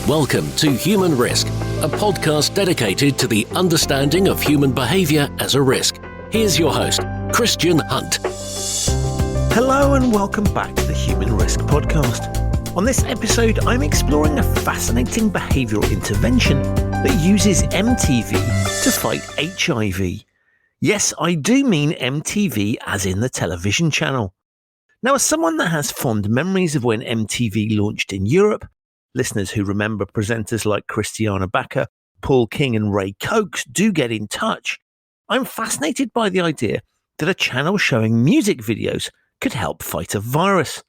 Welcome to Human Risk, a podcast dedicated to the understanding of human behaviour as a risk. Here's your host, Christian Hunt. Hello and welcome back to the Human Risk podcast. On this episode, I'm exploring a fascinating behavioural intervention that uses MTV to fight HIV. Yes, I do mean MTV as in the television channel. Now, as someone that has fond memories of when MTV launched in Europe, listeners who remember presenters like Christiana Baca, Paul King and Ray Cokes do get in touch. I'm fascinated by the idea that a channel showing music videos could help fight a virus.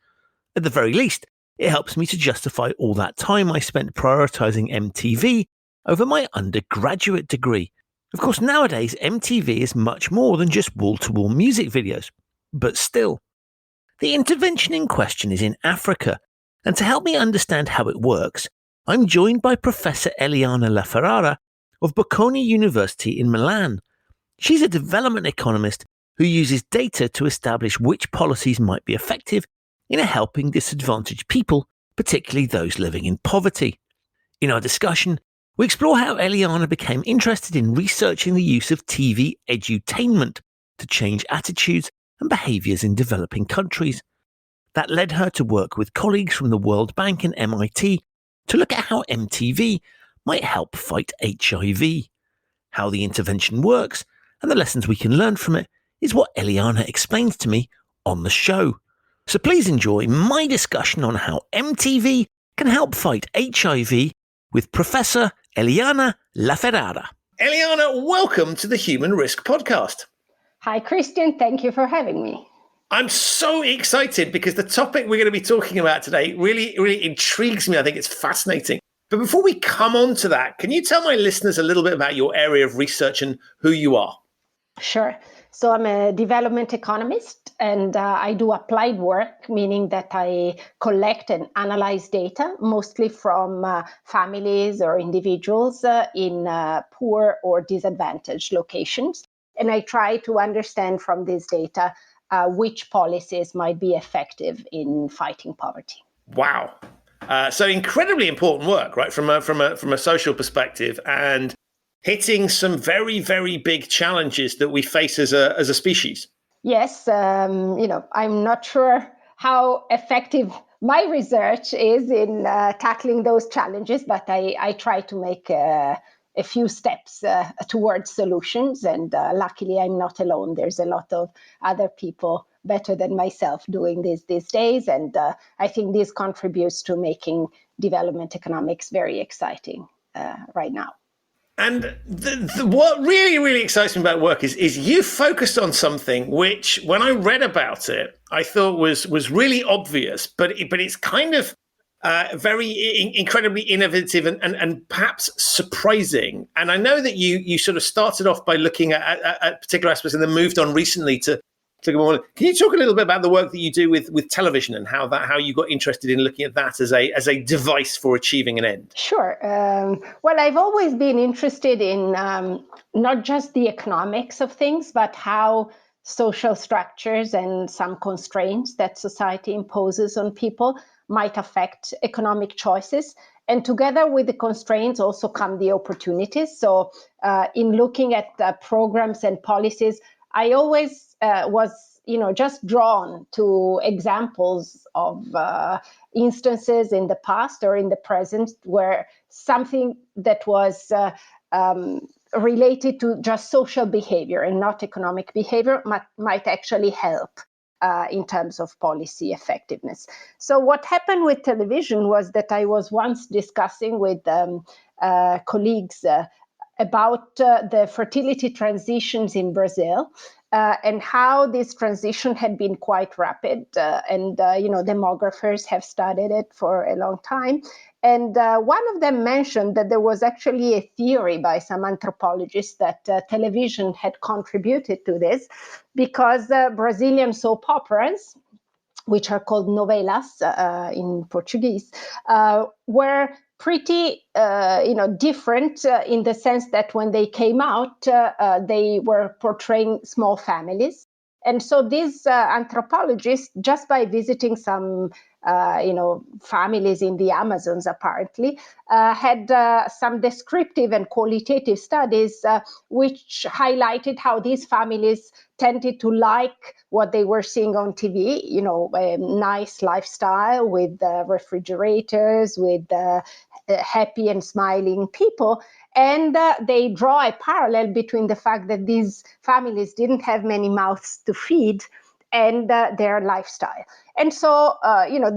At the very least, it helps me to justify all that time I spent prioritising MTV over my undergraduate degree. Of course, nowadays, MTV is much more than just wall-to-wall music videos. But still, the intervention in question is in Africa, and to help me understand how it works, I'm joined by Professor Eliana La Ferrara of Bocconi University in Milan. She's a development economist who uses data to establish which policies might be effective in helping disadvantaged people, particularly those living in poverty. In our discussion, we explore how Eliana became interested in researching the use of TV edutainment to change attitudes and behaviours in developing countries. That led her to work with colleagues from the World Bank and MIT to look at how MTV might help fight HIV. How the intervention works and the lessons we can learn from it is what Eliana explains to me on the show. So please enjoy my discussion on how MTV can help fight HIV with Professor Eliana La Ferrara. Eliana, welcome to the Human Risk podcast. Hi, Christian. Thank you for having me. I'm so excited because the topic we're going to be talking about today really intrigues me. I think it's fascinating. But before we come on to that, can you tell my listeners a little bit about your area of research and who you are? Sure. So I'm a development economist and I do applied work, meaning that I collect and analyze data, mostly from families or individuals in poor or disadvantaged locations. And I try to understand from this data which policies might be effective in fighting poverty. Wow. So incredibly important work, right? From a social perspective and hitting some very, very big challenges that we face as a species. Yes. I'm not sure how effective my research is in tackling those challenges, but I try to make a few steps towards solutions. And luckily, I'm not alone. There's a lot of other people better than myself doing this these days. And I think this contributes to making development economics very exciting right now. And what really excites me about work is you focused on something which, when I read about it, I thought was really obvious, but it's kind of very incredibly innovative and perhaps surprising. And I know that you sort of started off by looking at particular aspects and then moved on recently to more. Can you talk a little bit about the work that you do with television and how you got interested in looking at that as a device for achieving an end? Sure. Well, I've always been interested in not just the economics of things, but how social structures and some constraints that society imposes on people might affect economic choices. And together with the constraints also come the opportunities. So in looking at programs and policies, I always was, just drawn to examples of instances in the past or in the present where something that was related to just social behavior and not economic behavior might actually help in terms of policy effectiveness. So what happened with television was that I was once discussing with colleagues about the fertility transitions in Brazil and how this transition had been quite rapid. Demographers have studied it for a long time. And one of them mentioned that there was actually a theory by some anthropologists that television had contributed to this because Brazilian soap operas, which are called novelas in Portuguese, were pretty, different in the sense that when they came out, they were portraying small families. And so these anthropologists, just by visiting some families in the Amazons apparently, had some descriptive and qualitative studies which highlighted how these families tended to like what they were seeing on TV, a nice lifestyle with refrigerators, with happy and smiling people. And they draw a parallel between the fact that these families didn't have many mouths to feed and their lifestyle. And so,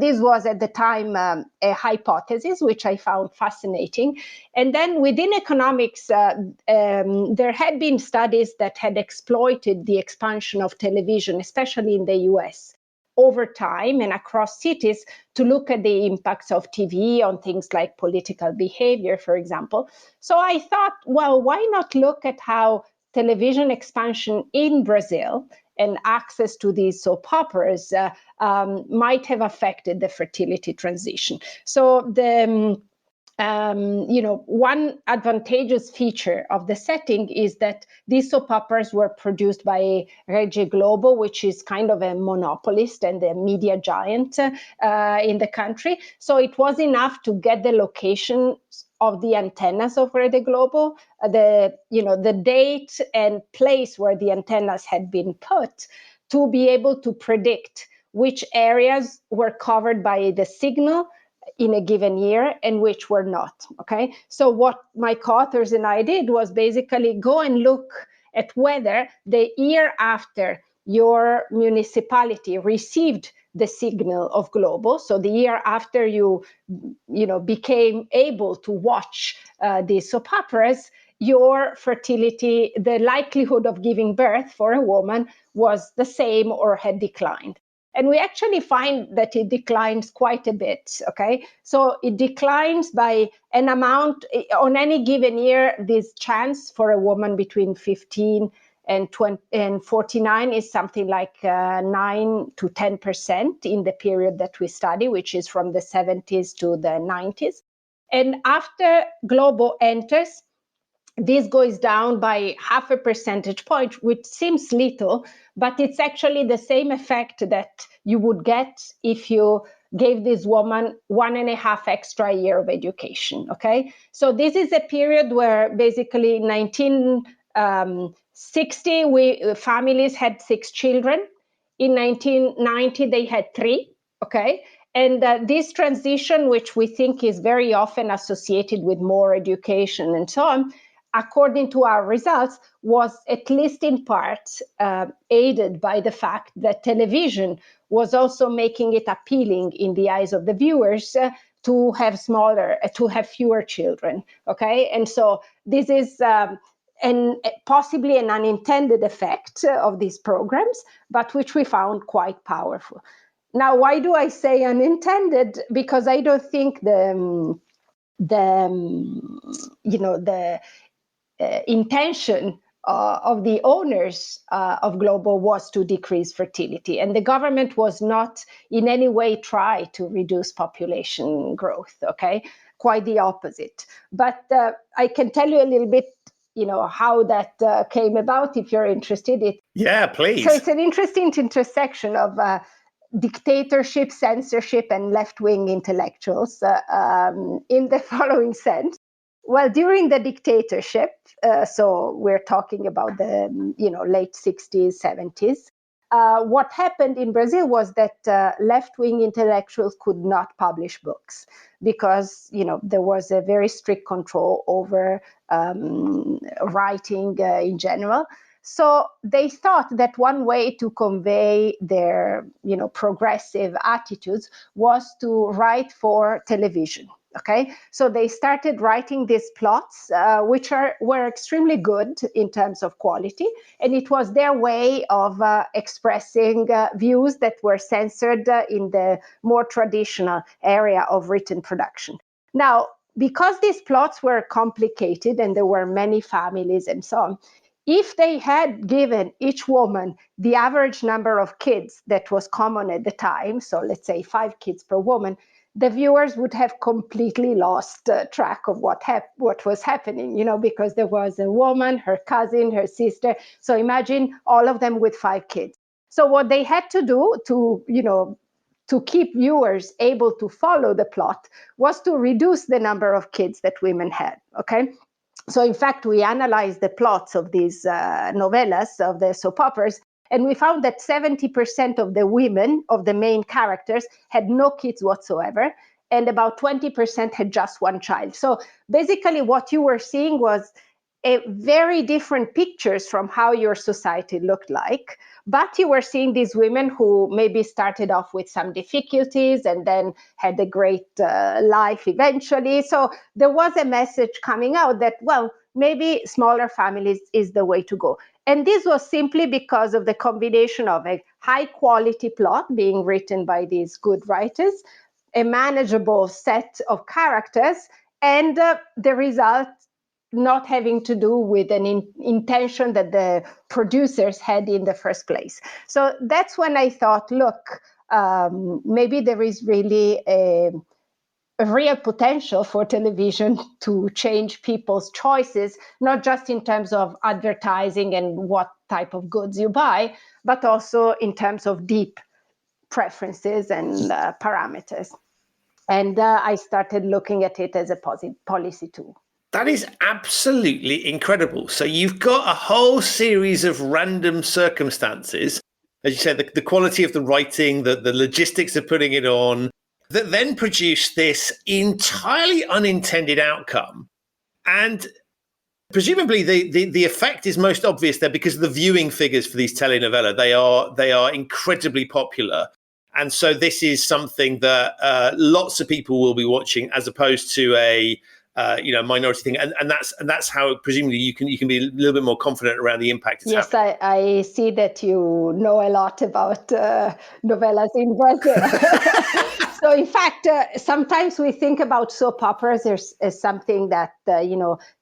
this was at the time a hypothesis, which I found fascinating. And then within economics, there had been studies that had exploited the expansion of television, especially in the US, over time and across cities, to look at the impacts of TV on things like political behavior, for example. So I thought, well, why not look at how television expansion in Brazil and access to these soap operas might have affected the fertility transition. So one advantageous feature of the setting is that these soap operas were produced by Rede Globo, which is kind of a monopolist and a media giant in the country. So it was enough to get the location of the antennas of Rede Globo, the date and place where the antennas had been put, to be able to predict which areas were covered by the signal in a given year and which were not. Okay, so what my co-authors and I did was basically go and look at whether the year after your municipality received the signal of Globo, so the year after you became able to watch these soap operas, your fertility, the likelihood of giving birth for a woman was the same or had declined. And we actually find that it declines quite a bit, okay? So it declines by an amount, on any given year, this chance for a woman between 15 and 49 is something like 9 to 10% in the period that we study, which is from the 70s to the 90s. And after Globo enters, this goes down by 0.5 percentage point, which seems little, but it's actually the same effect that you would get if you gave this woman 1.5 extra year of education, okay? So this is a period where basically 1960, families had 6 children. In 1990, they had 3, okay? And this transition, which we think is very often associated with more education and so on, according to our results, was at least in part aided by the fact that television was also making it appealing in the eyes of the viewers to have fewer children. Okay, and so this is possibly an unintended effect of these programs, but which we found quite powerful. Now, why do I say unintended? Because I don't think the intention of the owners of Globo was to decrease fertility, and the government was not in any way try to reduce population growth. Okay, quite the opposite. But I can tell you a little bit, how that came about if you're interested. Yeah, please. So it's an interesting intersection of dictatorship, censorship, and left-wing intellectuals in the following sense. Well, during the dictatorship, so we're talking about the late 60s, 70s, what happened in Brazil was that left-wing intellectuals could not publish books because there was a very strict control over writing in general. So they thought that one way to convey their progressive attitudes was to write for television. Okay, so they started writing these plots, which were extremely good in terms of quality, and it was their way of expressing views that were censored in the more traditional area of written production. Now, because these plots were complicated and there were many families and so on, if they had given each woman the average number of kids that was common at the time, so let's say 5 kids per woman, the viewers would have completely lost track of what was happening, because there was a woman, her cousin, her sister. So imagine all of them with 5 kids. So what they had to do to, to keep viewers able to follow the plot was to reduce the number of kids that women had, okay? So in fact, we analyzed the plots of these novellas, of the soap operas, and we found that 70% of the women, of the main characters, had no kids whatsoever, and about 20% had just one child. So basically what you were seeing was a very different pictures from how your society looked like. But you were seeing these women who maybe started off with some difficulties and then had a great life eventually. So there was a message coming out that, well, maybe smaller families is the way to go. And this was simply because of the combination of a high quality plot being written by these good writers, a manageable set of characters, and the result not having to do with an intention that the producers had in the first place. So that's when I thought, look, maybe there is really a real potential for television to change people's choices, not just in terms of advertising and what type of goods you buy, but also in terms of deep preferences and parameters. And I started looking at it as a policy tool. That is absolutely incredible. So you've got a whole series of random circumstances, as you said, the quality of the writing, the logistics of putting it on, that then produce this entirely unintended outcome. And presumably the effect is most obvious there because of the viewing figures for these telenovela. They are incredibly popular. And so this is something that lots of people will be watching, as opposed to a minority thing, and that's how presumably you can be a little bit more confident around the impact it's yes, having. I see that you know a lot about novellas in Brazil. So in fact, sometimes we think about soap operas as something that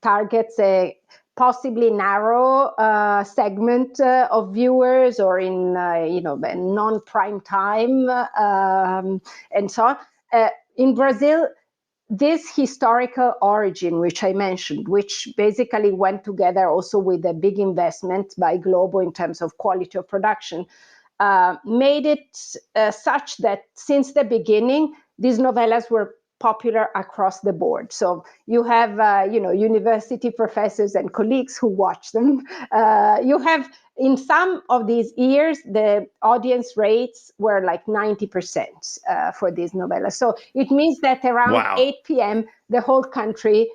targets a possibly narrow segment of viewers, or in non-prime time and so on. In Brazil, this historical origin, which I mentioned, which basically went together also with a big investment by Globo in terms of quality of production, made it such that since the beginning, these novellas were popular across the board. So you have, university professors and colleagues who watch them. You have, in some of these years, the audience rates were like 90% for these novellas. So it means that around 8 p.m., the whole country,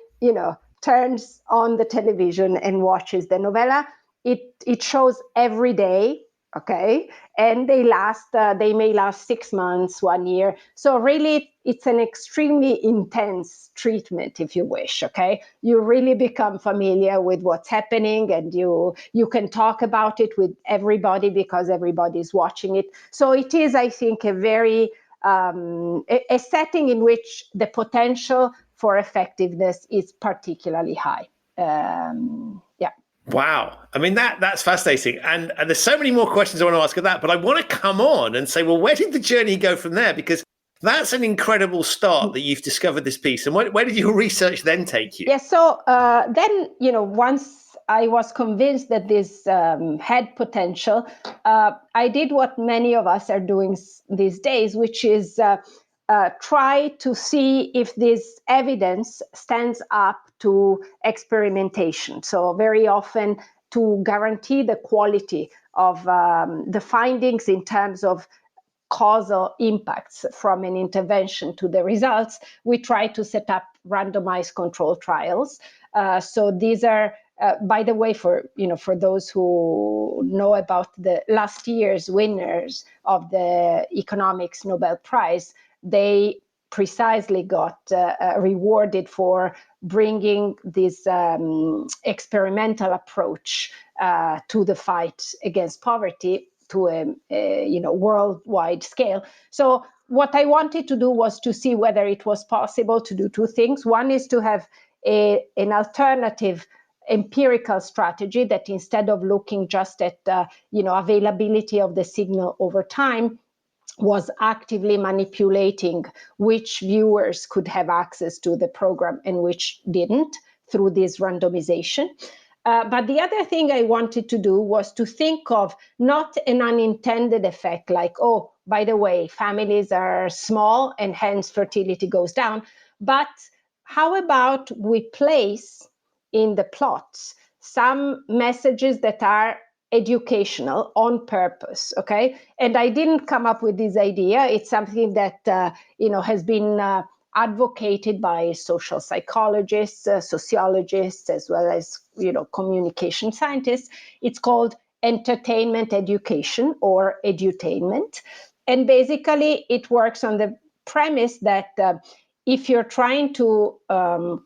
turns on the television and watches the novella. It shows every day. Okay, and they may last 6 months, 1 year. So really, it's an extremely intense treatment, if you wish. Okay, you really become familiar with what's happening, and you can talk about it with everybody because everybody's watching it. So it is, I think, a very a setting in which the potential for effectiveness is particularly high. Wow. I mean, that's fascinating. And there's so many more questions I want to ask of that, but I want to come on and say, well, where did the journey go from there? Because that's an incredible start that you've discovered this piece. And where did your research then take you? Yeah, so then, once I was convinced that this had potential, I did what many of us are doing these days, which is try to see if this evidence stands up to experimentation. So very often, to guarantee the quality of the findings in terms of causal impacts from an intervention to the results, we try to set up randomized control trials. So these are, by the way, for those who know about the last year's winners of the economics Nobel Prize, they precisely got rewarded for bringing this experimental approach to the fight against poverty to a worldwide scale. So what I wanted to do was to see whether it was possible to do two things. One is to have an alternative empirical strategy that, instead of looking just at availability of the signal over time, was actively manipulating which viewers could have access to the program and which didn't through this randomization. But the other thing I wanted to do was to think of not an unintended effect like, oh, by the way, families are small and hence fertility goes down. But how about we place in the plots some messages that are educational on purpose, okay? And I didn't come up with this idea. It's something that has been advocated by social psychologists, sociologists, as well as communication scientists. It's called entertainment education or edutainment, and basically it works on the premise that if you're trying to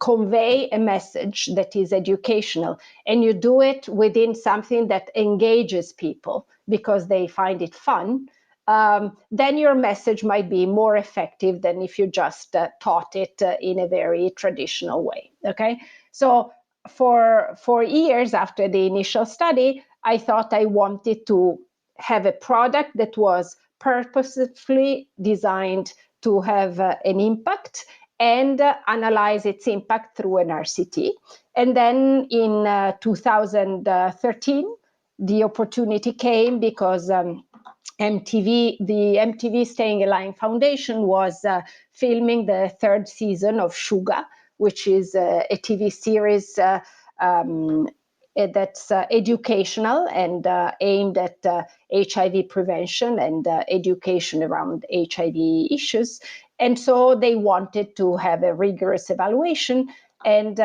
convey a message that is educational and you do it within something that engages people because they find it fun, then your message might be more effective than if you just taught it in a very traditional way. Okay, so for years after the initial study, I thought I wanted to have a product that was purposefully designed to have an impact and analyze its impact through an RCT. And then in 2013, the opportunity came because the MTV Staying Alive Foundation was filming the third season of Shuga, which is a TV series that's educational and aimed at HIV prevention and education around HIV issues. And so they wanted to have a rigorous evaluation. And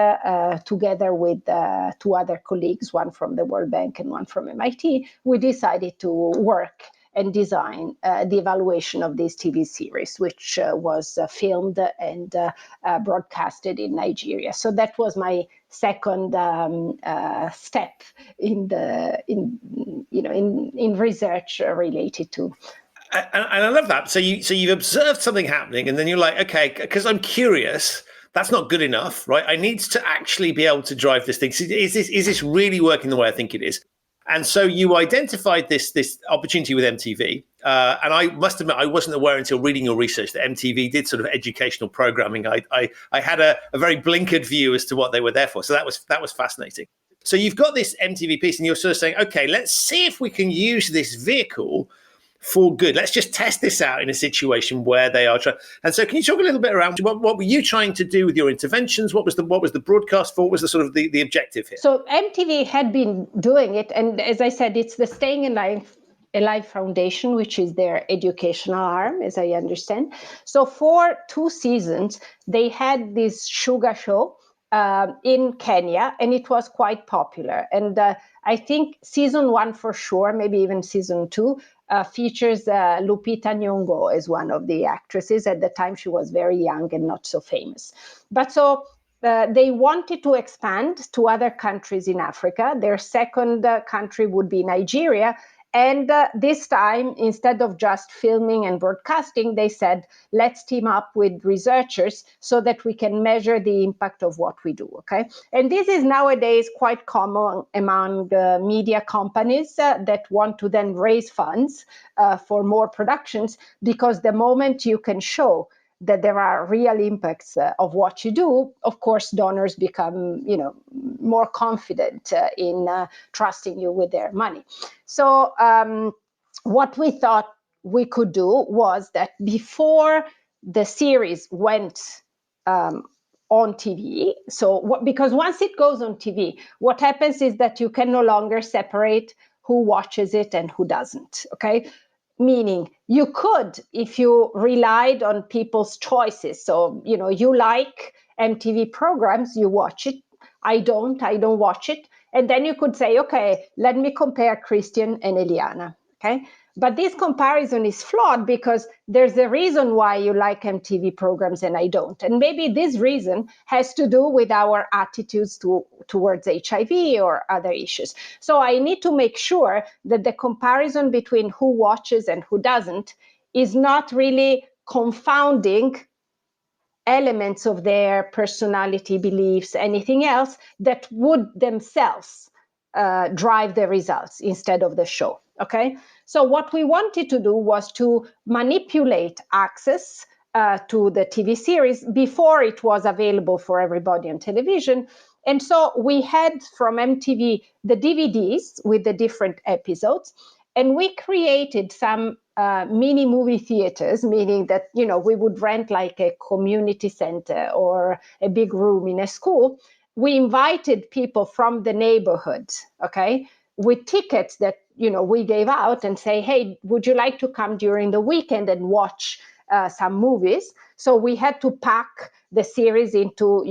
together with two other colleagues, one from the World Bank and one from MIT, we decided to work and design the evaluation of this TV series, which was filmed and broadcasted in Nigeria. So that was my second step in research related to. And I love that. So you've observed something happening, and then you're like, okay, because I'm curious. That's not good enough, right? I need to actually be able to drive this thing. Is this really working the way I think it is? And so you identified this opportunity with MTV. And I must admit, I wasn't aware until reading your research that MTV did sort of educational programming. I had a very blinkered view as to what they were there for. So that was fascinating. So you've got this MTV piece and you're sort of saying, okay, let's see if we can use this vehicle for good. Let's just test this out in a situation where they are trying. And so can you talk a little bit around what were you trying to do with your interventions? What was the broadcast for? What was the sort of the objective here? So MTV had been doing it. And as I said, it's the Staying Alive Foundation, which is their educational arm, as I understand. So for 2 seasons, they had this Shuga show in Kenya, and it was quite popular. And I think season 1 for sure, maybe even season 2, features Lupita Nyong'o as one of the actresses. At the time, she was very young and not so famous. But so they wanted to expand to other countries in Africa. Their second country would be Nigeria. And this time, instead of just filming and broadcasting, they said, let's team up with researchers so that we can measure the impact of what we do, okay? And this is nowadays quite common among media companies that want to then raise funds for more productions, because the moment you can show that there are real impacts of what you do, of course, donors become, more confident in trusting you with their money. So what we thought we could do was that before the series went on TV, because once it goes on TV, what happens is that you can no longer separate who watches it and who doesn't, okay? Meaning you could, if you relied on people's choices. So, you like MTV programs, you watch it. I don't watch it. And then you could say, okay, let me compare Christian and Eliana. Okay. But this comparison is flawed because there's a reason why you like MTV programs and I don't. And maybe this reason has to do with our attitudes towards HIV or other issues. So I need to make sure that the comparison between who watches and who doesn't is not really confounding elements of their personality, beliefs, anything else that would themselves drive the results instead of the show. Okay, so what we wanted to do was to manipulate access to the TV series before it was available for everybody on television, And so we had from MTV the DVDs with the different episodes, and we created some mini movie theaters, meaning that, we would rent like a community center or a big room in a school. We invited people from the neighborhood, okay, with tickets that, we gave out and say, hey, would you like to come during the weekend and watch some movies? So we had to pack the series into,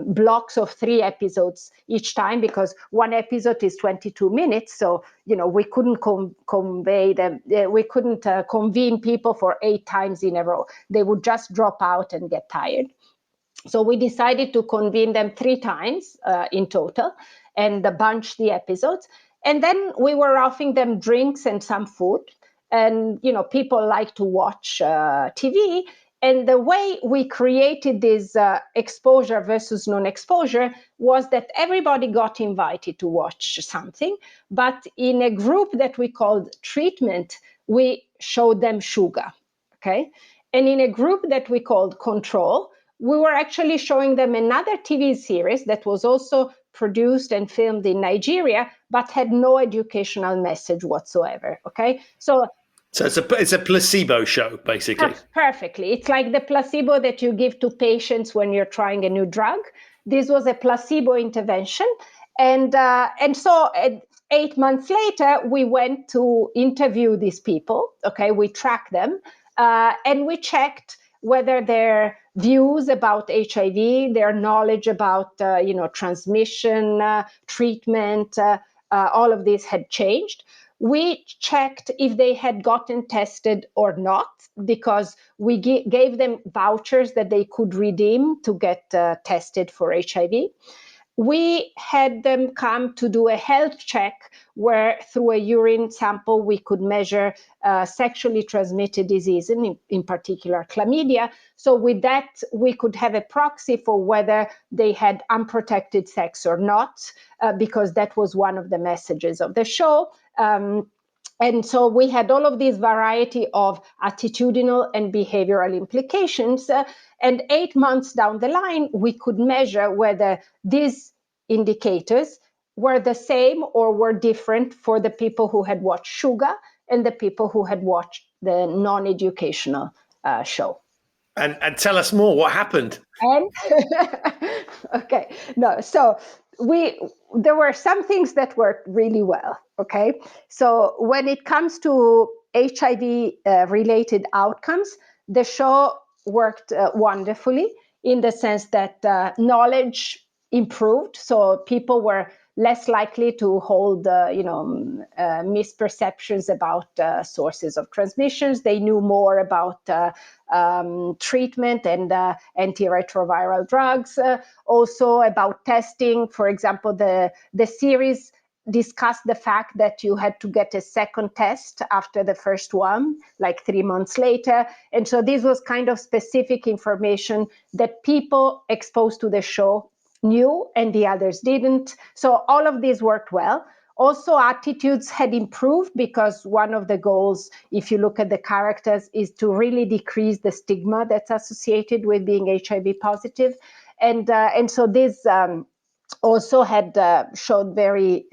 blocks of 3 episodes each time, because one episode is 22 minutes. So, we couldn't convey them. We couldn't convene people for 8 times in a row. They would just drop out and get tired. So we decided to convene them 3 times in total and bunch the episodes. And then we were offering them drinks and some food. And, people like to watch TV. And the way we created this exposure versus non-exposure was that everybody got invited to watch something. But in a group that we called treatment, we showed them Shuga. Okay. And in a group that we called control, we were actually showing them another TV series that was also produced and filmed in Nigeria, but had no educational message whatsoever. Okay, so it's a placebo show, basically. Perfectly, it's like the placebo that you give to patients when you're trying a new drug. This was a placebo intervention, and so 8 months later, we went to interview these people. Okay, we tracked them, and we checked whether their views about HIV, their knowledge about transmission, treatment, all of this had changed. We checked if they had gotten tested or not, because we gave them vouchers that they could redeem to get tested for HIV. We had them come to do a health check where through a urine sample we could measure sexually transmitted disease, in particular chlamydia. So with that, we could have a proxy for whether they had unprotected sex or not, because that was one of the messages of the show. And so we had all of this variety of attitudinal and behavioral implications. And 8 months down the line, we could measure whether these indicators were the same or were different for the people who had watched Shuga and the people who had watched the non-educational show. And tell us more. What happened? Okay, no, so there were some things that worked really well. Okay, so when it comes to HIV related outcomes, the show worked wonderfully in the sense that knowledge improved, so people were less likely to hold misperceptions about sources of transmissions. They knew more about treatment and antiretroviral drugs, also about testing. For example, the series discussed the fact that you had to get a second test after the first one, like 3 months later. And so this was kind of specific information that people exposed to the show knew and the others didn't. So all of this worked well. Also, attitudes had improved, because one of the goals, if you look at the characters, is to really decrease the stigma that's associated with being HIV positive. And so this also had showed very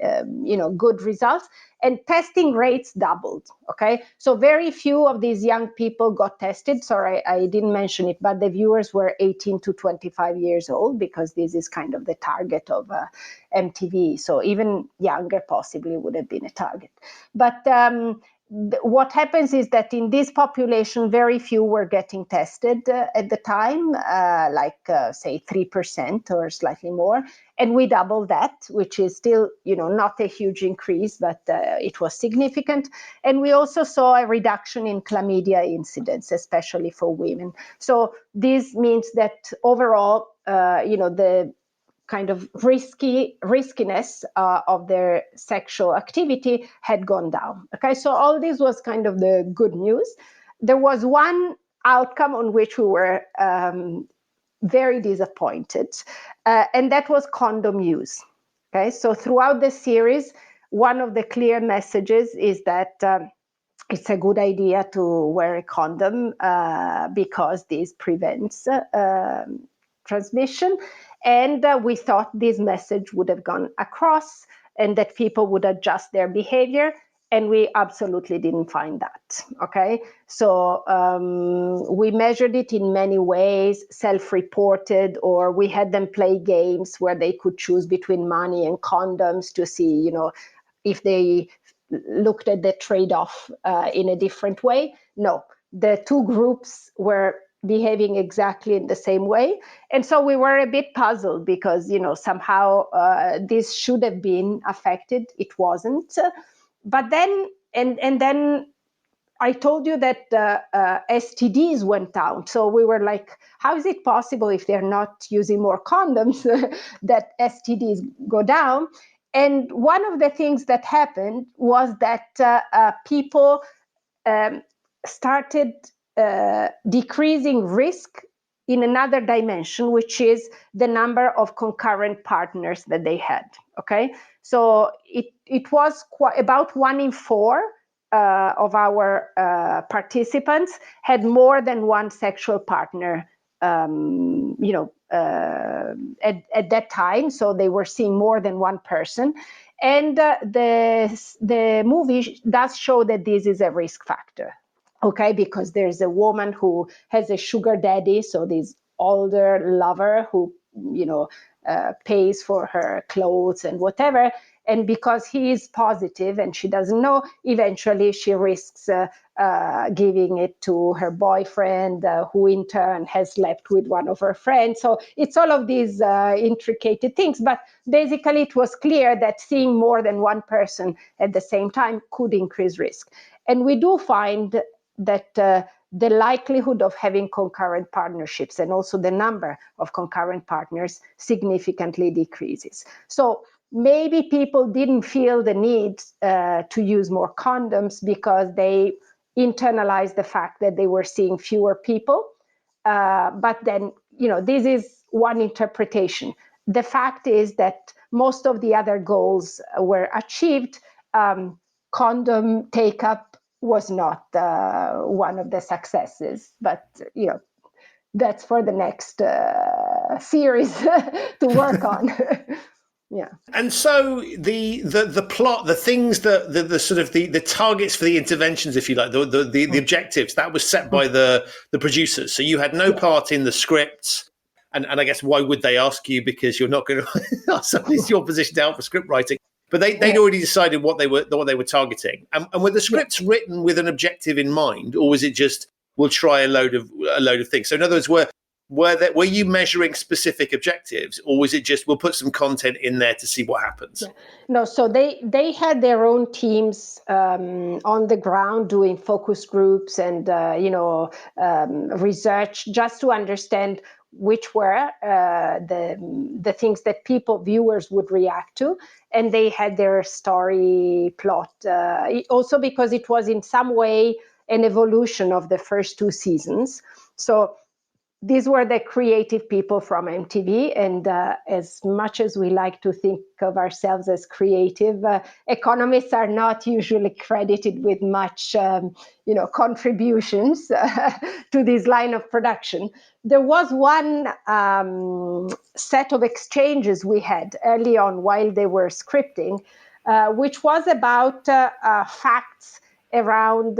good results, and testing rates doubled. Okay, so very few of these young people got tested. Sorry, I didn't mention it, but the viewers were 18 to 25 years old, because this is kind of the target of MTV. So even younger possibly would have been a target. But what happens is that in this population, very few were getting tested at the time, say 3% or slightly more. And we doubled that, which is still, not a huge increase, but it was significant. And we also saw a reduction in chlamydia incidence, especially for women. So this means that overall, the kind of riskiness of their sexual activity had gone down. Okay, so all this was kind of the good news. There was one outcome on which we were very disappointed, and that was condom use. Okay, so throughout the series, one of the clear messages is that it's a good idea to wear a condom because this prevents transmission. And we thought this message would have gone across and that people would adjust their behavior. And we absolutely didn't find that. Okay, so we measured it in many ways, self-reported, or we had them play games where they could choose between money and condoms to see, if they looked at the trade-off in a different way. No, the two groups were behaving exactly in the same way. And so we were a bit puzzled because, somehow this should have been affected. It wasn't. But then, and then I told you that STDs went down. So we were like, how is it possible if they're not using more condoms that STDs go down? And one of the things that happened was that people started decreasing risk in another dimension, which is the number of concurrent partners that they had. Okay, so it was about 1 in 4 of our participants had more than one sexual partner, at that time. So they were seeing more than one person. And the movie does show that this is a risk factor. Okay, because there's a woman who has a sugar daddy, so this older lover who, pays for her clothes and whatever. And because he is positive and she doesn't know, eventually she risks giving it to her boyfriend, who in turn has slept with one of her friends. So it's all of these intricate things. But basically, it was clear that seeing more than one person at the same time could increase risk. And we do find that the likelihood of having concurrent partnerships and also the number of concurrent partners significantly decreases. So maybe people didn't feel the need to use more condoms because they internalized the fact that they were seeing fewer people. But then, this is one interpretation. The fact is that most of the other goals were achieved. Condom take-up was not one of the successes, but that's for the next series to work on. Yeah. And so the plot, the things that the sort of the targets for the interventions, if you like, the objectives, that was set by the producers. So you had no part in the scripts. And I guess why would they ask you? Because you're not going to. It's your position to help with script writing. But they'd already decided what they were targeting. And were the scripts written with an objective in mind, or was it just we'll try a load of things? So in other words, were you measuring specific objectives, or was it just we'll put some content in there to see what happens? Yeah. No, so they had their own teams on the ground doing focus groups and research just to understand which were the things that viewers would react to. And they had their story plot, also because it was in some way an evolution of the first 2 seasons. So these were the creative people from MTV, and as much as we like to think of ourselves as creative, economists are not usually credited with much, contributions to this line of production. There was one set of exchanges we had early on while they were scripting, which was about facts around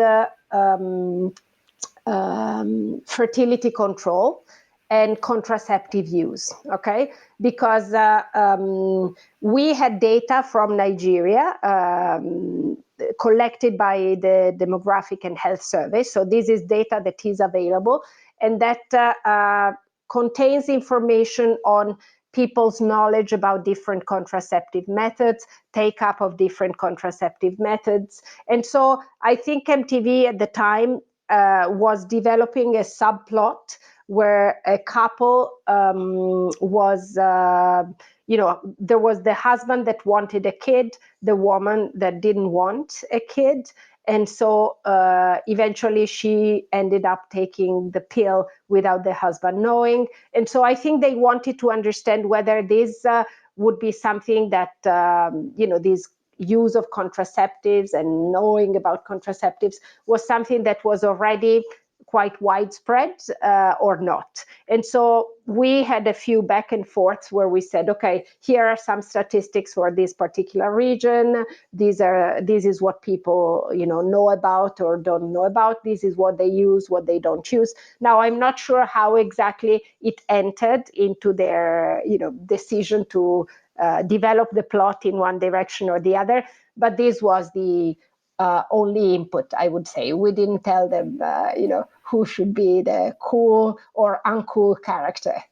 fertility control and contraceptive use, okay? Because we had data from Nigeria collected by the Demographic and Health Survey. So this is data that is available and that contains information on people's knowledge about different contraceptive methods, take-up of different contraceptive methods. And so I think MTV at the time was developing a subplot where a couple was, there was the husband that wanted a kid, the woman that didn't want a kid. And so eventually she ended up taking the pill without the husband knowing. And so I think they wanted to understand whether this would be something that, these use of contraceptives and knowing about contraceptives was something that was already quite widespread or not. And so we had a few back and forths where we said, okay, here are some statistics for this particular region. This is what people know about or don't know about. This is what they use, what they don't use. Now, I'm not sure how exactly it entered into their decision to develop the plot in one direction or the other, but this was the only input, I would say. We didn't tell them, who should be the cool or uncool character.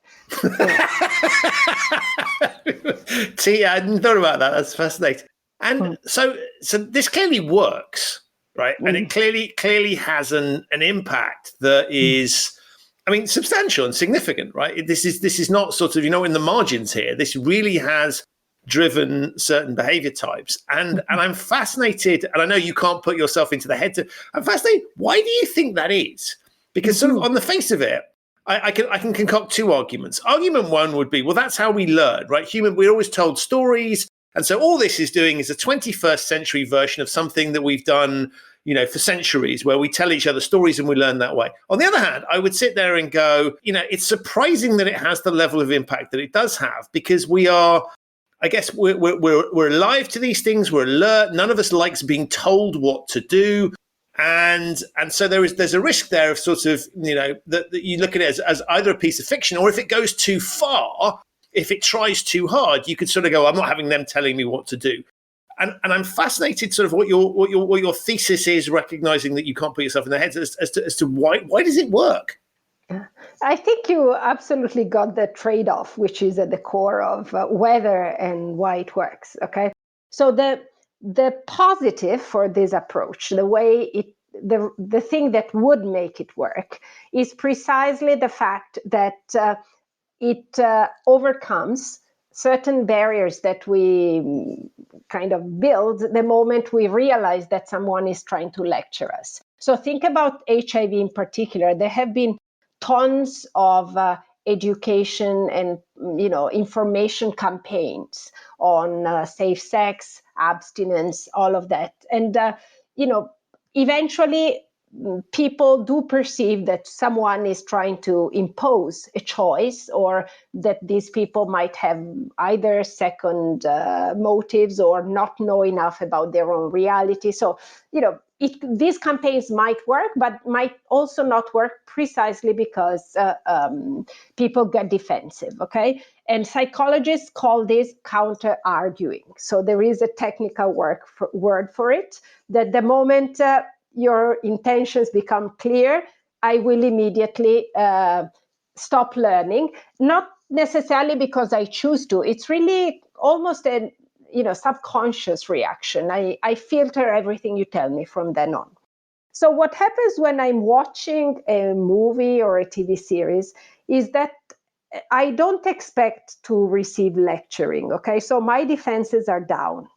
See, I hadn't thought about that. That's fascinating. And so this clearly works, right? And it clearly has an impact that is, I mean, substantial and significant, right? This is not sort of, in the margins here. This really has driven certain behavior types. And I'm fascinated, and I know you can't put yourself into the head. I'm fascinated. Why do you think that is? Because sort of on the face of it, I can concoct two arguments. Argument one would be, well, that's how we learn, right? We're always told stories. And so all this is doing is a 21st century version of something that we've done, for centuries, where we tell each other stories and we learn that way. On the other hand, I would sit there and go, it's surprising that it has the level of impact that it does have, because we are, I guess we're alive to these things. We're alert. None of us likes being told what to do. And so there's a risk there of sort of, that you look at it as either a piece of fiction, or if it goes too far, if it tries too hard, you could sort of go, I'm not having them telling me what to do. And I'm fascinated sort of what your thesis is, recognizing that you can't put yourself in their heads as to why does it work? I think you absolutely got the trade-off, which is at the core of whether and why it works. Okay, so the positive for this approach, the thing that would make it work, is precisely the fact that it overcomes certain barriers that we kind of build the moment we realize that someone is trying to lecture us. So think about HIV in particular. There have been tons of education and information campaigns on safe sex, abstinence, all of that. And eventually people do perceive that someone is trying to impose a choice, or that these people might have either second motives or not know enough about their own reality. So, these campaigns might work, but might also not work precisely because people get defensive, okay? And psychologists call this counter-arguing. So there is a technical word for it, that the moment your intentions become clear, I will immediately stop learning, not necessarily because I choose to. It's really almost a subconscious reaction. I filter everything you tell me from then on. So what happens when I'm watching a movie or a TV series is that I don't expect to receive lecturing, okay? So my defenses are down.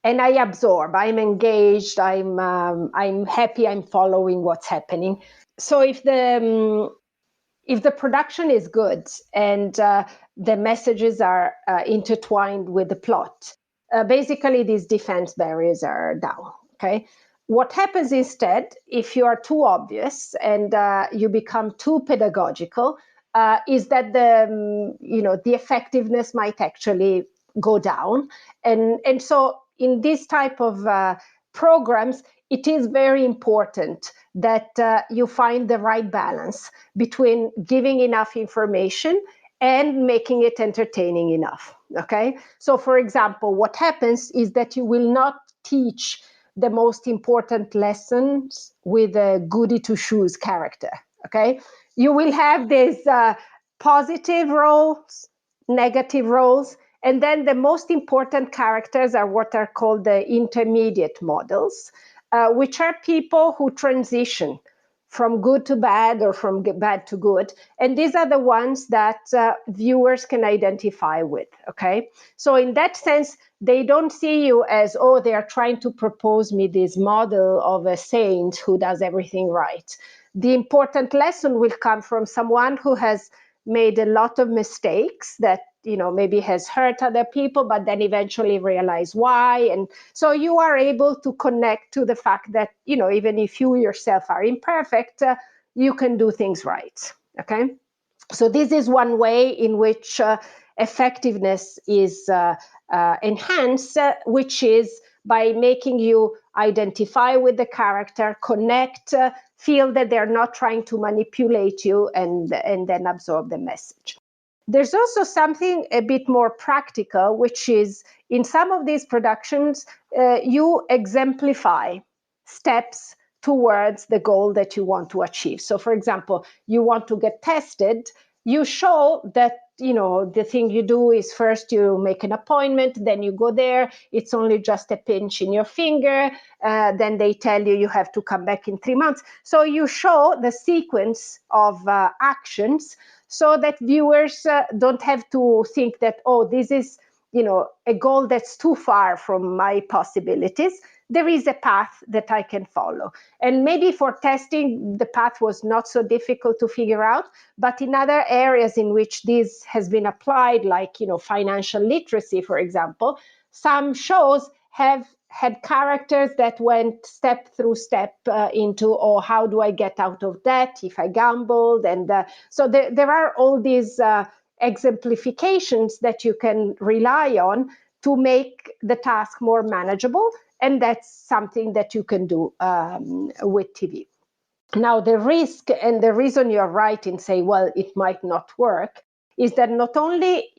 And I absorb, I'm engaged, I'm happy, I'm following what's happening. So if the production is good and the messages are intertwined with the plot, basically these defense barriers are down, okay? What happens instead, if you are too obvious and you become too pedagogical, is that the effectiveness might actually go down. And so in this type of programs, it is very important that you find the right balance between giving enough information and making it entertaining enough, okay? So for example, what happens is that you will not teach the most important lessons with a goody two-shoes character, okay? You will have these positive roles, negative roles, and then the most important characters are what are called the intermediate models, which are people who transition from good to bad or from bad to good. And these are the ones that viewers can identify with, okay? So in that sense, they don't see you as, oh, they are trying to propose me this model of a saint who does everything right. The important lesson will come from someone who has made a lot of mistakes that maybe has hurt other people, but then eventually realize why. And so you are able to connect to the fact that, even if you yourself are imperfect, you can do things right. Okay. So this is one way in which effectiveness is enhanced, which is by making you identify with the character, connect, feel that they're not trying to manipulate you, and then absorb the message. There's also something a bit more practical, which is in some of these productions, you exemplify steps towards the goal that you want to achieve. So, for example, you want to get tested, you show that, the thing you do is first you make an appointment, then you go there, it's only just a pinch in your finger, then they tell you have to come back in 3 months. So you show the sequence of actions so that viewers don't have to think that, this is, a goal that's too far from my possibilities. There is a path that I can follow. And maybe for testing, the path was not so difficult to figure out, but in other areas in which this has been applied, like, financial literacy, for example, some shows have had characters that went step through step into, how do I get out of debt if I gambled? And so there are all these exemplifications that you can rely on to make the task more manageable. And that's something that you can do with TV. Now, the risk and the reason you're right in saying, well, it might not work, is that not only,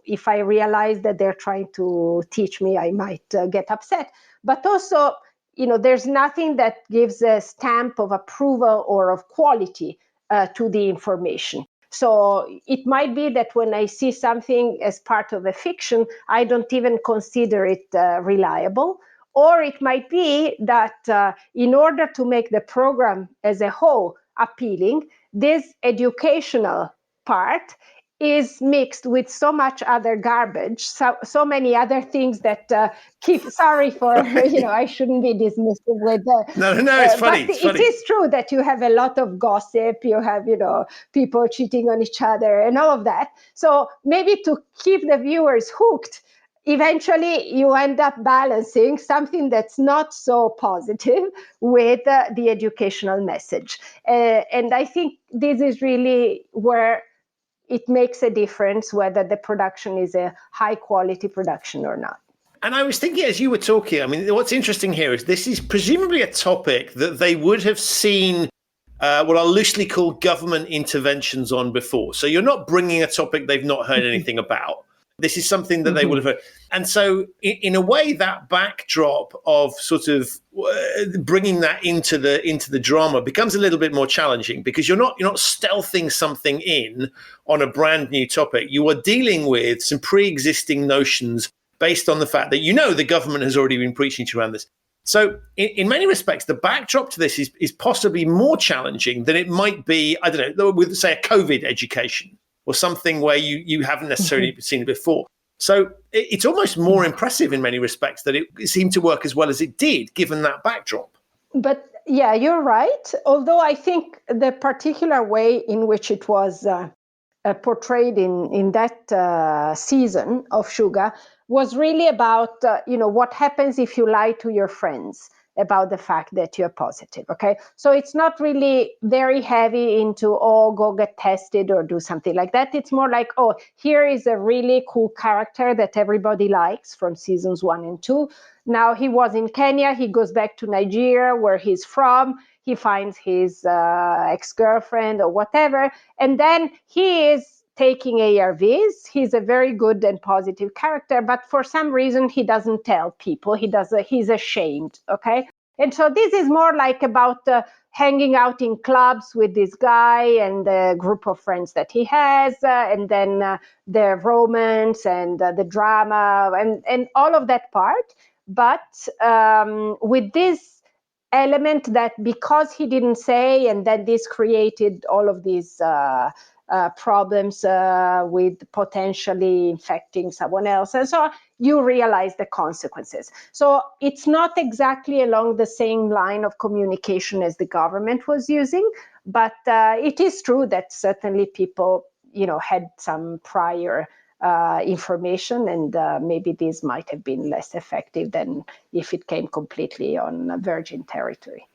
if I realize that they're trying to teach me, I might get upset, but also, there's nothing that gives a stamp of approval or of quality to the information. So it might be that when I see something as part of a fiction, I don't even consider it reliable. Or it might be that in order to make the program as a whole appealing, this educational part is mixed with so much other garbage, so many other things that sorry for, I shouldn't be dismissive with. No, it's funny. But it is true that you have a lot of gossip, you have, people cheating on each other and all of that. So maybe to keep the viewers hooked, eventually you end up balancing something that's not so positive with the educational message. And I think this is really where it makes a difference whether the production is a high quality production or not. And I was thinking as you were talking, I mean, what's interesting here is this is presumably a topic that they would have seen what I'll loosely call government interventions on before. So you're not bringing a topic they've not heard anything about. This is something that they would have heard. And so in a way, that backdrop of sort of bringing that into the drama becomes a little bit more challenging, because you're not stealthing something in on a brand new topic. You are dealing with some pre-existing notions based on the fact that, the government has already been preaching to you around this. So in many respects, the backdrop to this is possibly more challenging than it might be, I don't know, with, say, a COVID education, or something where you haven't necessarily seen it before. So it's almost more impressive in many respects that it seemed to work as well as it did, given that backdrop. But yeah, you're right. Although I think the particular way in which it was portrayed in that season of Shuga was really about, what happens if you lie to your friends about the fact that you're positive, okay? So it's not really very heavy into, go get tested or do something like that. It's more like, here is a really cool character that everybody likes from seasons 1 and 2. Now he was in Kenya, he goes back to Nigeria, where he's from. He finds his ex-girlfriend or whatever, and then he is taking ARVs. He's a very good and positive character, but for some reason he doesn't tell people. He's ashamed, okay? And so this is more like about hanging out in clubs with this guy and the group of friends that he has, and then the romance and the drama and all of that part. But with this element that because he didn't say, and then this created all of these problems with potentially infecting someone else. And so you realize the consequences. So it's not exactly along the same line of communication as the government was using, but it is true that certainly people, had some prior information, and maybe this might have been less effective than if it came completely on virgin territory.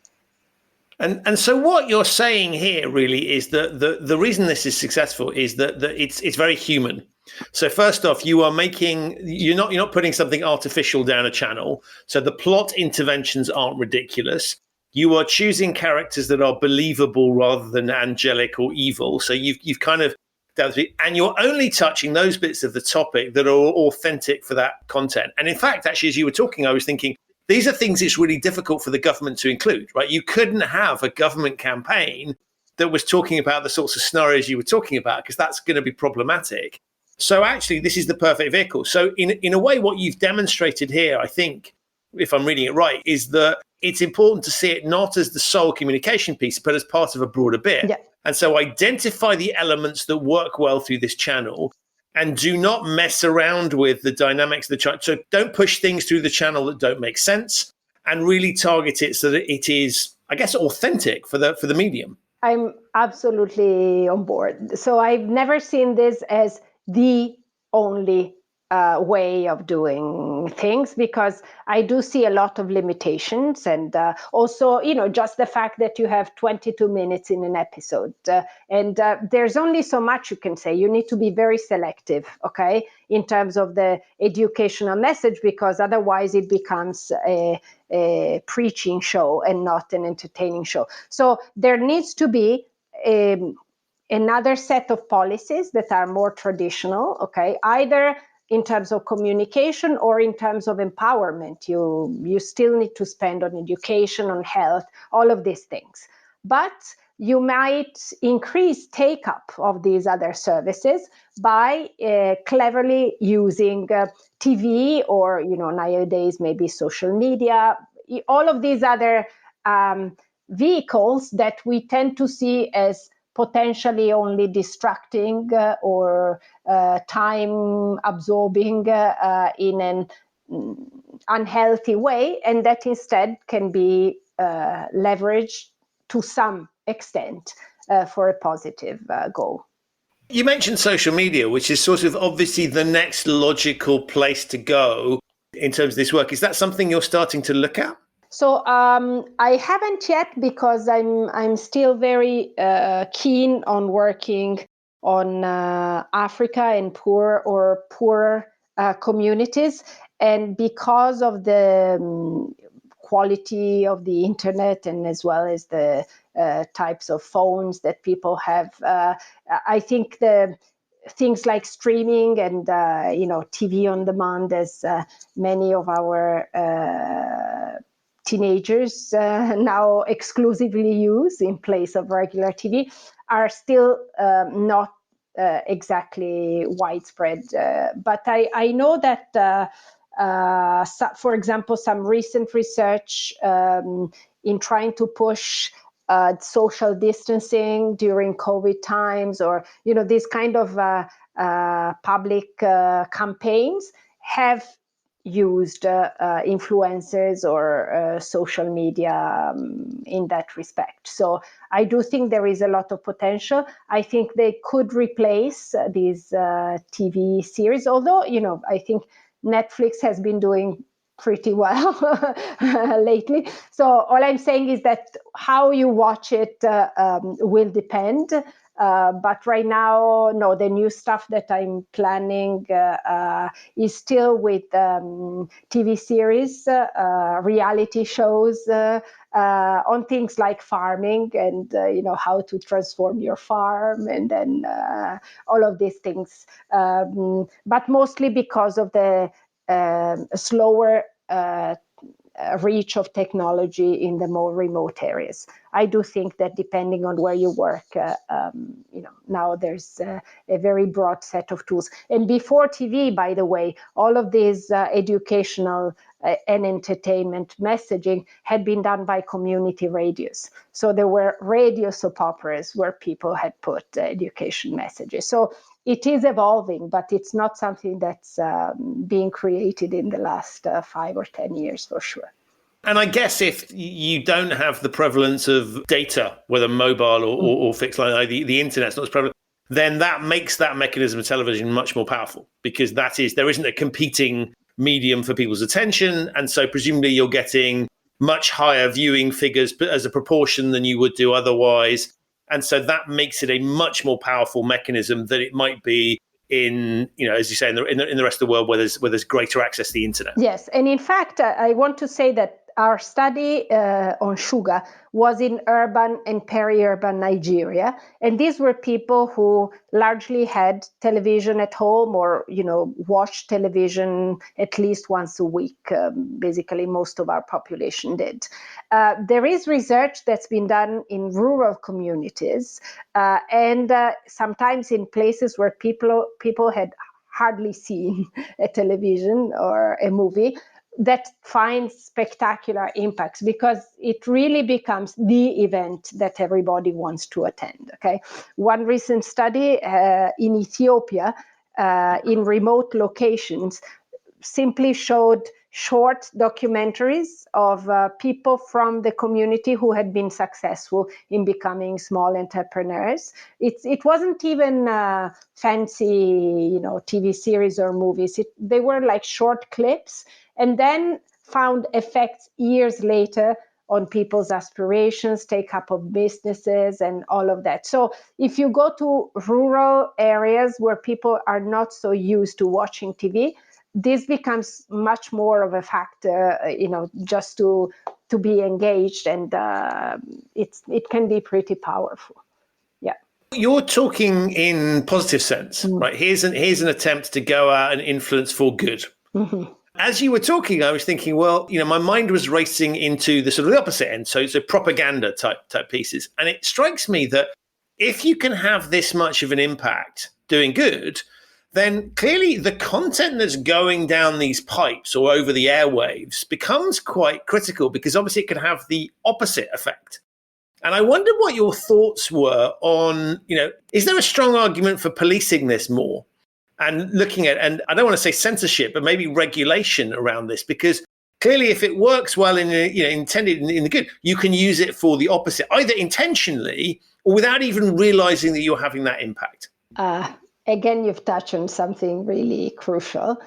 And so what you're saying here really is that the reason this is successful is that it's very human. So first off, you're not putting something artificial down a channel. So the plot interventions aren't ridiculous. You are choosing characters that are believable rather than angelic or evil. So you've kind of, and you're only touching those bits of the topic that are authentic for that content. And in fact, actually, as you were talking, I was thinking, these are things it's really difficult for the government to include, right? You couldn't have a government campaign that was talking about the sorts of scenarios you were talking about, because that's going to be problematic. So actually, this is the perfect vehicle. So in a way, what you've demonstrated here, I think, if I'm reading it right, is that it's important to see it not as the sole communication piece, but as part of a broader bit. Yeah. And so identify the elements that work well through this channel, and do not mess around with the dynamics of the channel. So don't push things through the channel that don't make sense, and really target it so that it is, I guess, authentic for the medium. I'm absolutely on board. So I've never seen this as the only way of doing things, because I do see a lot of limitations, and also, just the fact that you have 22 minutes in an episode, and there's only so much you can say. You need to be very selective, okay, in terms of the educational message, because otherwise it becomes a preaching show and not an entertaining show. So there needs to be another set of policies that are more traditional, okay, either in terms of communication or in terms of empowerment. You still need to spend on education, on health, all of these things. But you might increase take-up of these other services by cleverly using TV, or, nowadays maybe social media, all of these other vehicles that we tend to see as potentially only distracting or time absorbing in an unhealthy way, and that instead can be leveraged to some extent for a positive goal. You mentioned social media, which is sort of obviously the next logical place to go in terms of this work. Is that something you're starting to look at? So I haven't yet, because I'm still very keen on working on Africa and poor communities, and because of the quality of the internet, and as well as the types of phones that people have, I think the things like streaming and TV on demand, as many of our teenagers now exclusively use in place of regular TV, are still not exactly widespread. But I know that, for example, some recent research in trying to push social distancing during COVID times, or these kind of public campaigns, have used influencers or social media in that respect. So I do think there is a lot of potential. I think they could replace these TV series, although, I think Netflix has been doing pretty well lately. So all I'm saying is that how you watch it will depend. But right now, no, the new stuff that I'm planning is still with TV series, reality shows on things like farming, and how to transform your farm, and then all of these things. But mostly because of the slower reach of technology in the more remote areas. I do think that depending on where you work, now there's a very broad set of tools. And before TV, by the way, all of these educational and entertainment messaging had been done by community radios. So there were radio soap operas where people had put education messages. So it is evolving, but it's not something that's being created in the last 5 or 10 years for sure. And I guess if you don't have the prevalence of data, whether mobile or fixed line, the internet's not as prevalent, then that makes that mechanism of television much more powerful, because there isn't a competing medium for people's attention. And so presumably you're getting much higher viewing figures as a proportion than you would do otherwise. And so that makes it a much more powerful mechanism than it might be in, as you say, in the rest of the world where there's greater access to the internet. Yes. And in fact, I want to say that our study on Shuga was in urban and peri-urban Nigeria. And these were people who largely had television at home or, watched television at least once a week. Basically, most of our population did. There is research that's been done in rural communities and sometimes in places where people had hardly seen a television or a movie, that finds spectacular impacts because it really becomes the event that everybody wants to attend. Okay, one recent study in Ethiopia, in remote locations, simply showed short documentaries of people from the community who had been successful in becoming small entrepreneurs. It wasn't even fancy, TV series or movies. They were like short clips, and then found effects years later on people's aspirations, take-up of businesses, and all of that. So if you go to rural areas where people are not so used to watching TV, this becomes much more of a factor, just to be engaged, and it can be pretty powerful. Yeah. You're talking in positive sense, right? Here's an attempt to go out and influence for good. Mm-hmm. As you were talking, I was thinking, well, my mind was racing into the sort of the opposite end, so propaganda type pieces. And it strikes me that if you can have this much of an impact doing good, then clearly the content that's going down these pipes or over the airwaves becomes quite critical, because obviously it can have the opposite effect. And I wondered what your thoughts were on, is there a strong argument for policing this more? And looking at, and I don't want to say censorship, but maybe regulation around this, because clearly if it works well intended in the good, you can use it for the opposite, either intentionally or without even realizing that you're having that impact. Again, you've touched on something really crucial.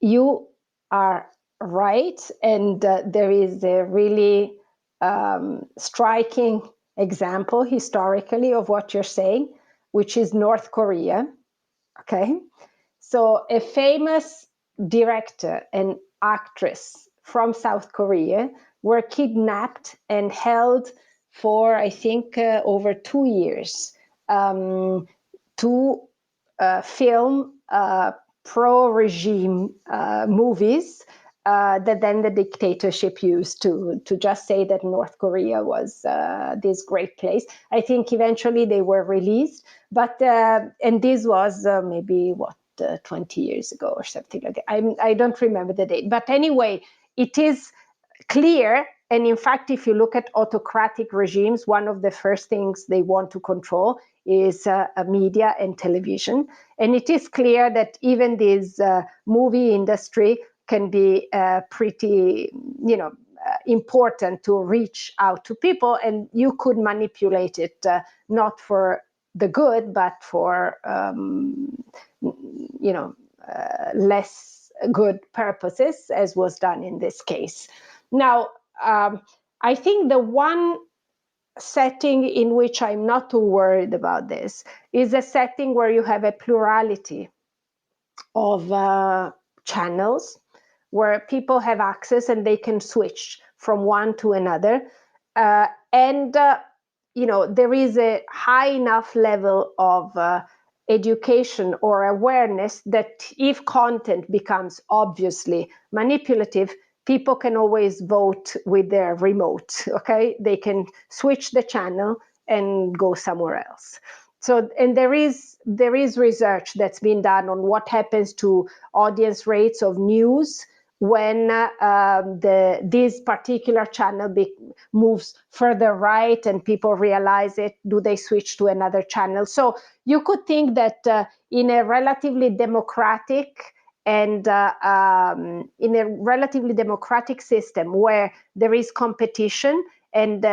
You are right. And there is a really striking example historically of what you're saying, which is North Korea. Okay, so a famous director and actress from South Korea were kidnapped and held for, I think, over 2 years to film pro-regime movies that then the dictatorship used to just say that North Korea was this great place. I think eventually they were released, but and this was maybe 20 years ago or something like that. I don't remember the date, but anyway, it is clear. And in fact, if you look at autocratic regimes, one of the first things they want to control is media and television. And it is clear that even this movie industry can be pretty, important to reach out to people. And you could manipulate it not for the good, but for, less good purposes, as was done in this case. Now, I think the one setting in which I'm not too worried about this is a setting where you have a plurality of channels, where people have access and they can switch from one to another. And there is a high enough level of education or awareness that if content becomes obviously manipulative, people can always vote with their remote, okay? They can switch the channel and go somewhere else. So, and there is research that's been done on what happens to audience rates of news when this particular channel moves further right and people realize it. Do they switch to another channel? So you could think that in a relatively democratic and in a relatively democratic system where there is competition and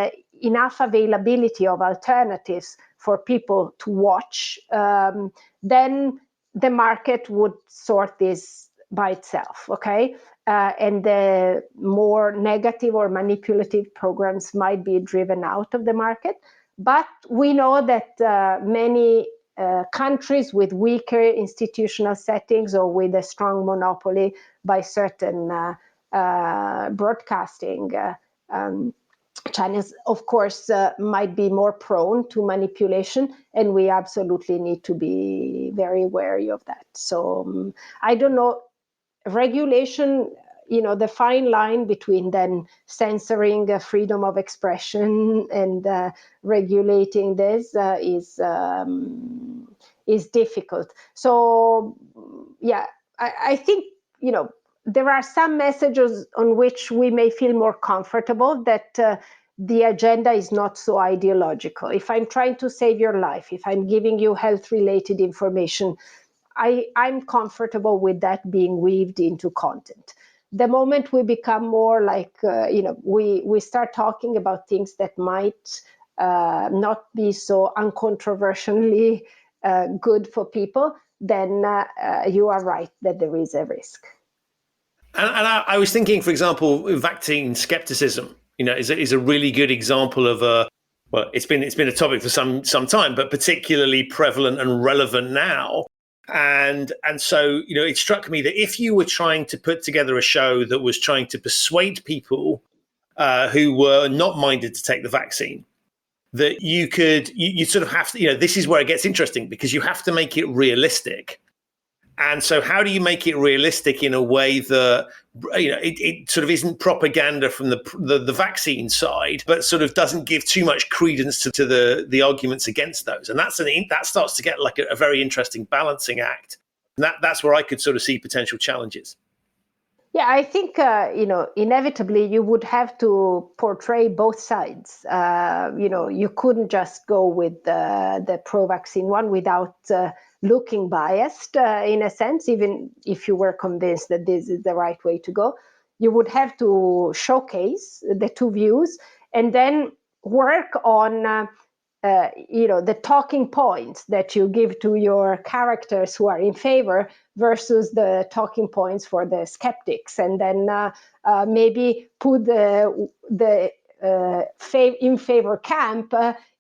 enough availability of alternatives for people to watch, then the market would sort this by itself, okay? And the more negative or manipulative programs might be driven out of the market. But we know that many countries with weaker institutional settings or with a strong monopoly by certain broadcasting channels, of course, might be more prone to manipulation, and we absolutely need to be very wary of that. So I don't know, regulation, the fine line between then censoring freedom of expression and regulating this is difficult. So yeah, I think, there are some messages on which we may feel more comfortable that the agenda is not so ideological. If I'm trying to save your life, if I'm giving you health-related information, I'm comfortable with that being weaved into content. The moment we become more like, we start talking about things that might not be so uncontroversially good for people, then you are right that there is a risk. And I was thinking, for example, vaccine skepticism, is a really good example of it's been a topic for some time, but particularly prevalent and relevant now. And so, it struck me that if you were trying to put together a show that was trying to persuade people who were not minded to take the vaccine, that you sort of have to, this is where it gets interesting, because you have to make it realistic. And so how do you make it realistic in a way that, it sort of isn't propaganda from the vaccine side, but sort of doesn't give too much credence to the arguments against those? And that starts to get like a very interesting balancing act. And that's where I could sort of see potential challenges. Yeah, I think, inevitably you would have to portray both sides. You couldn't just go with the pro-vaccine one without looking biased in a sense, even if you were convinced that this is the right way to go. You would have to showcase the two views and then work on the talking points that you give to your characters who are in favor versus the talking points for the skeptics, and then maybe put the in favor camp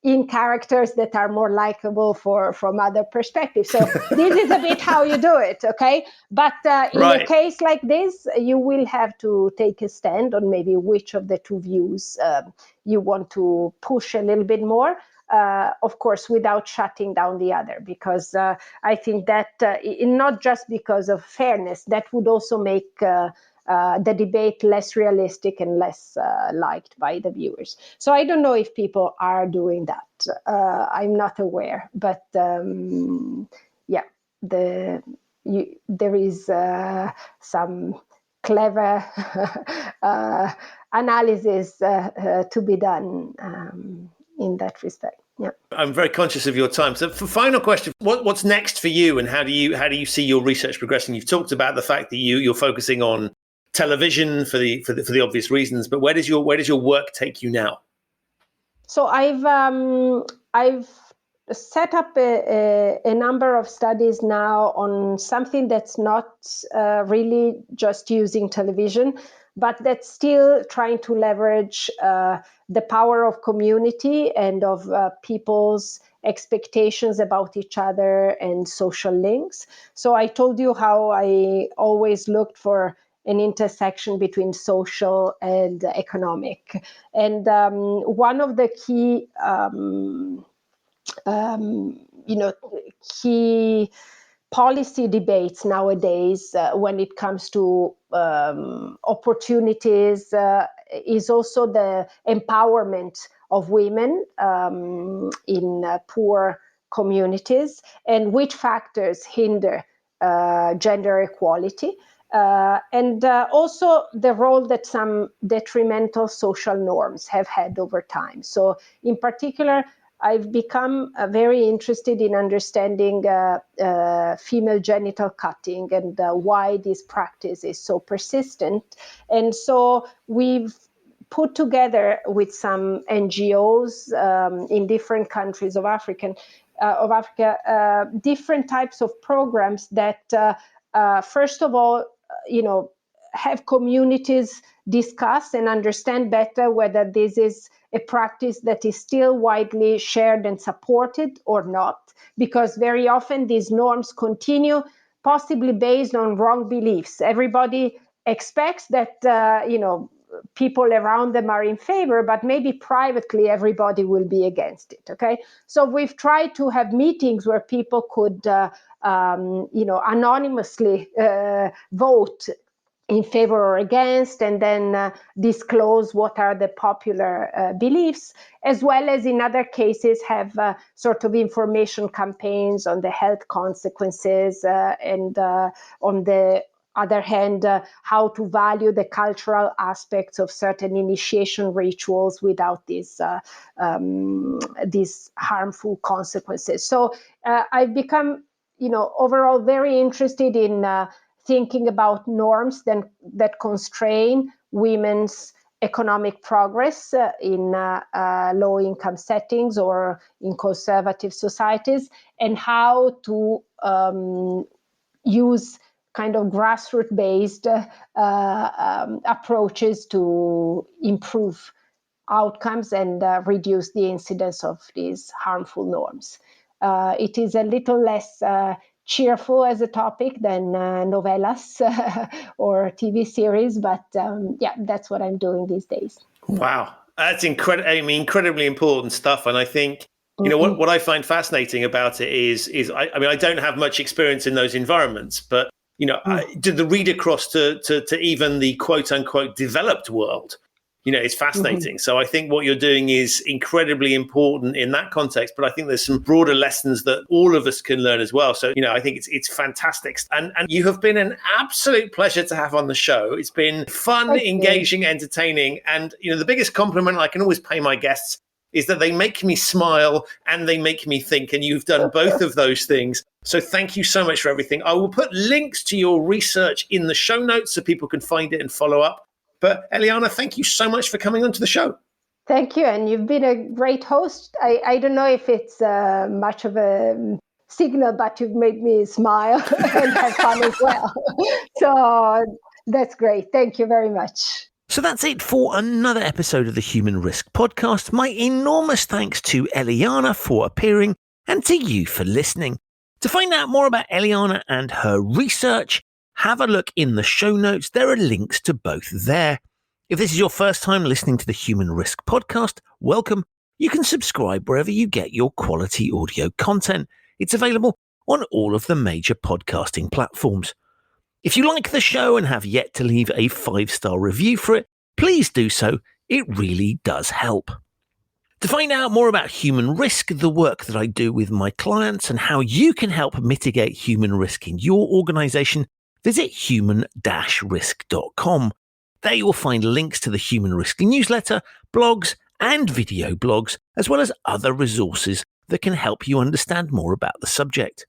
in characters that are more likable from other perspectives. So this is a bit how you do it, okay? But in a case like this, you will have to take a stand on maybe which of the two views you want to push a little bit more. Of course, without shutting down the other, because I think that not just because of fairness, that would also make the debate less realistic and less liked by the viewers. So I don't know if people are doing that. I'm not aware, but there is some clever analysis to be done in that respect. Yeah. I'm very conscious of your time. So for final question, what's next for you, and how do you see your research progressing? You've talked about the fact that you're focusing on television for the obvious reasons, but where does your work take you now? So I've set up a number of studies now on something that's not really just using television, but that's still trying to leverage the power of community and of people's expectations about each other and social links. So I told you how I always looked for an intersection between social and economic. And one of the key key policy debates nowadays when it comes to opportunities is also the empowerment of women in poor communities, and which factors hinder gender equality. And also the role that some detrimental social norms have had over time. So in particular, I've become very interested in understanding female genital cutting and why this practice is so persistent. And so we've put together with some NGOs in different countries of Africa, different types of programs that, first of all, have communities discuss and understand better whether this is a practice that is still widely shared and supported or not, because very often these norms continue, possibly based on wrong beliefs. Everybody expects that, people around them are in favor, but maybe privately everybody will be against it, okay? So we've tried to have meetings where people could, anonymously vote in favor or against, and then disclose what are the popular beliefs, as well as in other cases have sort of information campaigns on the health consequences and on the other hand, how to value the cultural aspects of certain initiation rituals without these harmful consequences. So I've become, overall very interested in thinking about norms that constrain women's economic progress in low-income settings or in conservative societies, and how to use kind of grassroots-based approaches to improve outcomes and reduce the incidence of these harmful norms. It is a little less cheerful as a topic than novellas or TV series, but that's what I'm doing these days. Wow, that's incredibly important stuff. And I think, what I find fascinating about it is I don't have much experience in those environments, but did the read across to even the quote unquote developed world, it's fascinating. So I think what you're doing is incredibly important in that context, but I think there's some broader lessons that all of us can learn as well. So, I think it's fantastic. And you have been an absolute pleasure to have on the show. It's been fun, engaging, entertaining. And, the biggest compliment I can always pay my guests is that they make me smile and they make me think. And you've done both of those things. So thank you so much for everything. I will put links to your research in the show notes so people can find it and follow up. But Eliana, thank you so much for coming onto the show. Thank you. And you've been a great host. I don't know if it's much of a signal, but you've made me smile and have fun as well. So that's great. Thank you very much. So that's it for another episode of the Human Risk Podcast. My enormous thanks to Eliana for appearing and to you for listening. To find out more about Eliana and her research, have a look in the show notes. There are links to both there. If this is your first time listening to the Human Risk Podcast, welcome. You can subscribe wherever you get your quality audio content. It's available on all of the major podcasting platforms. If you like the show and have yet to leave a 5-star review for it, please do so. It really does help. To find out more about human risk, the work that I do with my clients, and how you can help mitigate human risk in your organization, visit human-risk.com. There you will find links to the Human Risk newsletter, blogs, and video blogs, as well as other resources that can help you understand more about the subject.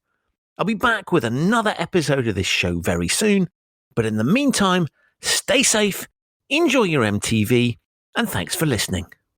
I'll be back with another episode of this show very soon, but in the meantime, stay safe, enjoy your MTV, and thanks for listening.